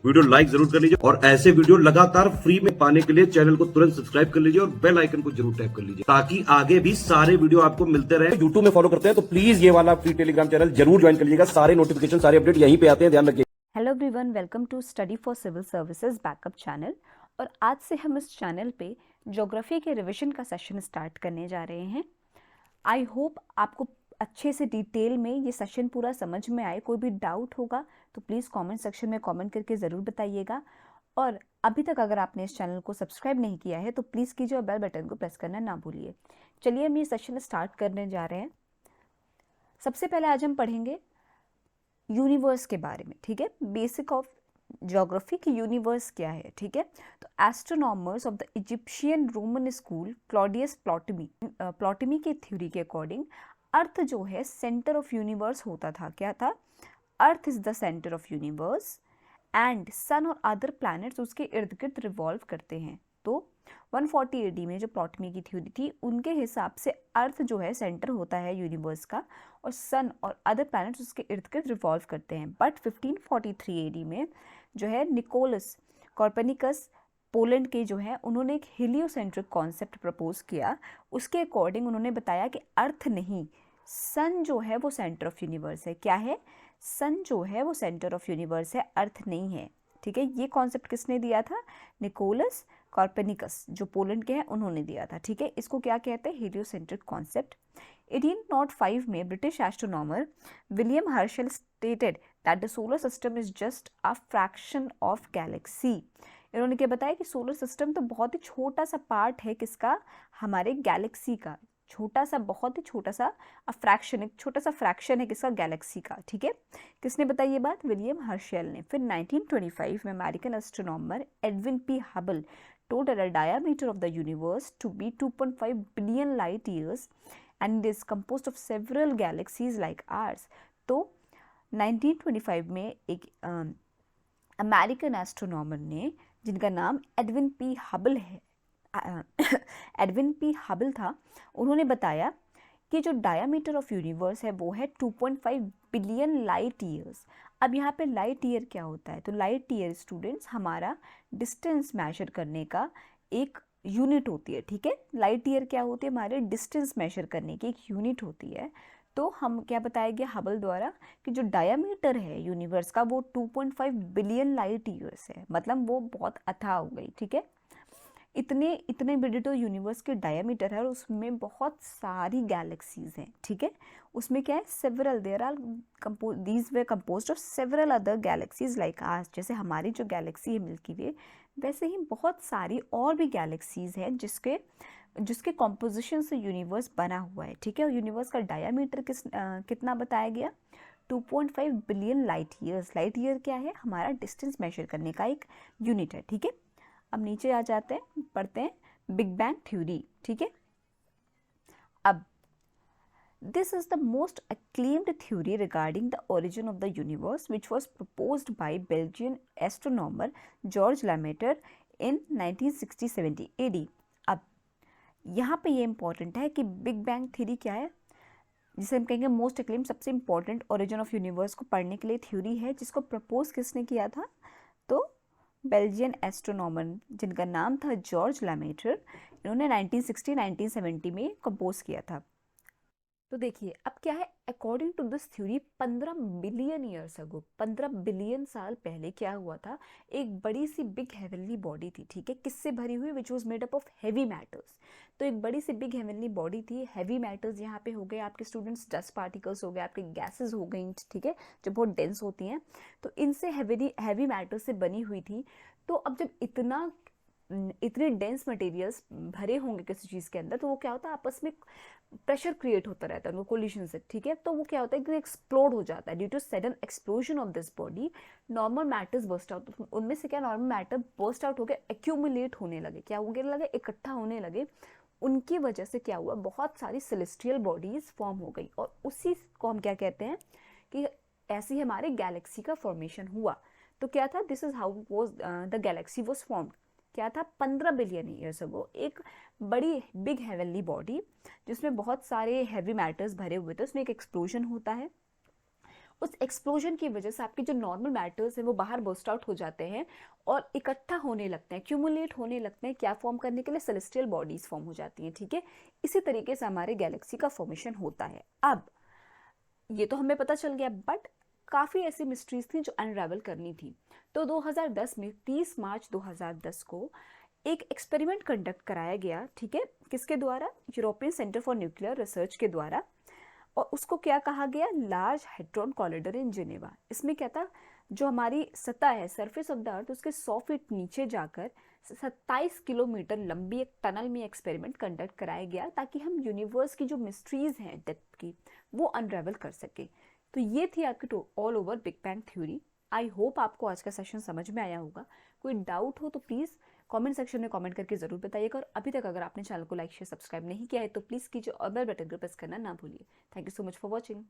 Video like जरूर कर लीजिए और ऐसे वीडियो लगातार फ्री में पाने के लिए चैनल को तुरंत सब्सक्राइब कर लीजिए और बेल आइकन को जरूर टैप कर लीजिए ताकि आगे भी सारे वीडियो आपको मिलते रहे। यूट्यूब में फॉलो करते हैं तो प्लीज ये वाला फ्री टेलीग्राम चैनल जरूर ज्वाइन कर लीजिएगा। सारे नोटिफिकेशन सारे अपडेट यहीं पे आते हैं, ध्यान रखिए। Hello everyone, welcome to study for civil services backup channel. और आज से हम इस चैनल पे ज्योग्राफी के रिवीजन का सेशन स्टार्ट करने जा रहे हैं। आई होप आपको अच्छे से डिटेल में ये सेशन पूरा समझ में आए। कोई भी डाउट होगा तो प्लीज़ कमेंट सेक्शन में कमेंट करके ज़रूर बताइएगा। और अभी तक अगर आपने इस चैनल को सब्सक्राइब नहीं किया है तो प्लीज़ कीजिए और बेल बटन को प्रेस करना ना भूलिए। चलिए हम ये सेशन स्टार्ट करने जा रहे हैं। सबसे पहले आज हम पढ़ेंगे यूनिवर्स के बारे में, ठीक है। बेसिक ऑफ ज्योग्राफी की यूनिवर्स क्या है, ठीक है। तो astronomers of the Egyptian Roman school Claudius Ptolemy के थ्योरी के अकॉर्डिंग अर्थ जो है सेंटर ऑफ यूनिवर्स होता था। क्या था? Earth is the centre of universe and sun और अदर प्लैनेट्स उसके इर्द गिर्द रिवॉल्व करते हैं। तो 140 AD में जो प्लॉटमी की थ्योरी थी उनके हिसाब से अर्थ जो है सेंटर होता है यूनिवर्स का और सन और अदर प्लैनेट्स उसके इर्द गिर्द रिवॉल्व करते हैं। बट 1543 AD में जो है निकोलस कॉर्पेनिकस पोलैंड के जो है उन्होंने एक हीलियोसेंट्रिक कॉन्सेप्ट प्रपोज किया। उसके अकॉर्डिंग उन्होंने बताया कि अर्थ नहीं, सन जो है वो सेंटर ऑफ यूनिवर्स है। क्या है? सन जो है वो सेंटर ऑफ यूनिवर्स है, अर्थ नहीं है, ठीक है। ये कॉन्सेप्ट किसने दिया था? निकोलस कॉर्पेनिकस जो पोलैंड के हैं उन्होंने दिया था, ठीक है। इसको क्या कहते हैं? Heliocentric concept. 1805 में British astronomer William Herschel stated that the solar system is just a fraction of Galaxy. इन्होंने क्या बताया कि सोलर सिस्टम तो बहुत ही छोटा सा पार्ट है किसका? हमारे गैलेक्सी का। छोटा सा, बहुत ही छोटा सा फ्रैक्शन, एक छोटा सा फ्रैक्शन है किसका? गैलेक्सी का, ठीक है। किसने बताई ये बात? विलियम हर्शल ने। फिर 1925 में American astronomer Edwin P Hubble told that the diameter of the universe to be 2.5 billion light years and it is composed of several galaxies like ours. तो 1925 में एक अमेरिकन एस्ट्रोनॉमर ने, जिनका नाम एडविन पी हबल है, Edwin P Hubble था, उन्होंने बताया कि जो डायमीटर ऑफ यूनिवर्स है वो है 2.5 बिलियन लाइट ईयर्स। अब यहाँ पे लाइट ईयर क्या होता है? तो लाइट ईयर स्टूडेंट्स हमारा डिस्टेंस मेजर करने का एक यूनिट होती है, ठीक है। लाइट ईयर क्या होती है? हमारे डिस्टेंस मेजर करने की एक यूनिट होती है। तो हम क्या बताया गया हबल द्वारा कि जो डायमीटर है यूनिवर्स का वो 2.5 बिलियन लाइट ईयर्स है, मतलब वो बहुत अथाह हो गई, ठीक है। इतने बड़े तो यूनिवर्स के डायमीटर है और उसमें बहुत सारी गैलेक्सीज हैं, ठीक है। उसमें क्या है? Several, there are these they composed of several other galaxies like ours. जैसे हमारी जो गैलेक्सी है मिल्की वे, वैसे ही बहुत सारी और भी गैलेक्सीज हैं जिसके कॉम्पोजिशन से यूनिवर्स बना हुआ है, ठीक है। और यूनिवर्स का डायमीटर कितना बताया गया? 2.5 billion light years. Light year क्या है? हमारा डिस्टेंस मेजर करने का एक यूनिट है, ठीक है। अब नीचे आ जाते हैं, पढ़ते हैं बिग बैंग थ्योरी, ठीक है। अब this is the most acclaimed theory regarding the origin of the universe which was proposed by Belgian astronomer George Lemaitre in 1960-70 AD। अब यहाँ पे ये इंपॉर्टेंट है कि बिग बैंग थ्योरी क्या है, जिसे हम कहेंगे मोस्ट एक्लेम, सबसे इंपॉर्टेंट ओरिजिन ऑफ यूनिवर्स को पढ़ने के लिए थ्योरी है, जिसको प्रपोज किसने किया था? तो बेल्जियन एस्ट्रोनॉमर जिनका नाम था जॉर्ज लैमेटर, इन्होंने 1960-1970 में कंपोज किया था। तो देखिए अब क्या है, according to this theory 15 billion years ago, 15 billion साल पहले क्या हुआ था? एक बड़ी सी बिग हेवनली बॉडी थी, ठीक है। किससे भरी हुई? Which was made up of heavy matters. तो एक बड़ी सी बिग हेवनली बॉडी थी। हैवी मैटर्स यहाँ पे हो गए आपके स्टूडेंट्स, डस्ट पार्टिकल्स हो गए, आपके गैसेज हो गई, ठीक है, जो बहुत डेंस होती हैं। तो इनसे हैवी मैटर्स से बनी हुई थी। तो अब जब इतने डेंस मटेरियल्स भरे होंगे किसी चीज़ के अंदर, तो वो क्या होता है? आपस में प्रेशर क्रिएट होता रहता है उनको कोलिशन से, ठीक है। तो वो क्या होता है कि एक्सप्लोड हो जाता है। Due to sudden explosion of this body normal matters burst out. उनमें से क्या नॉर्मल मैटर बर्स्ट आउट हो गए, एक्यूमुलेट होने लगे। क्या होने लगे? इकट्ठा होने लगे। उनकी वजह से क्या हुआ? बहुत सारी सेलेस्टियल बॉडीज फॉर्म हो गई और उसी को हम क्या कहते हैं कि ऐसी हमारे गैलेक्सी का फॉर्मेशन हुआ। तो क्या था? This is how was the Galaxy was formed. क्या था? 15 बिलियन ईयर्स अगो एक बड़ी बिग हेवनली बॉडी जिसमें बहुत सारे हैवी मैटर्स भरे हुए थे, उसमें एक एक्सप्लोजन होता है। उस एक्सप्लोजन की वजह से आपके जो नॉर्मल मैटर्स हैं वो बाहर बर्स्ट आउट हो जाते हैं और इकट्ठा होने लगते हैं, क्यूमुलेट होने लगते हैं, क्या फॉर्म करने के लिए, सेलेस्टियल बॉडीज फॉर्म हो जाती हैं, ठीक है। इसी तरीके से हमारे गैलेक्सी का फॉर्मेशन होता है। अब ये तो हमें पता चल गया, बट काफ़ी ऐसी मिस्ट्रीज थी जो अनरावल करनी थी। तो 2010 में 30 मार्च 2010 को एक एक्सपेरिमेंट कंडक्ट कराया गया, ठीक है, किसके द्वारा, European centre for nuclear research के द्वारा। और उसको क्या कहा गया, लार्ज हेड्रॉन कॉलिडर इन जिनेवा। इसमें क्या था, जो हमारी सतह है, सरफेस ऑफ द अर्थ, उसके 100 फीट नीचे जाकर 27 किलोमीटर लंबी एक टनल में एक्सपेरिमेंट कंडक्ट कराया गया ताकि हम यूनिवर्स की जो मिस्ट्रीज हैं डेप्थ की वो अनरेवल कर सके। तो ये थी आपकी all over big bang theory. I hope आपको आज का सेशन समझ में आया होगा। कोई डाउट हो तो प्लीज़ कमेंट सेक्शन में कमेंट करके ज़रूर बताइएगा। और अभी तक अगर आपने चैनल को लाइक शेयर सब्सक्राइब नहीं किया है तो प्लीज़ कीजिए और बेल बटन को प्रेस करना ना भूलिए। Thank you so much for watching.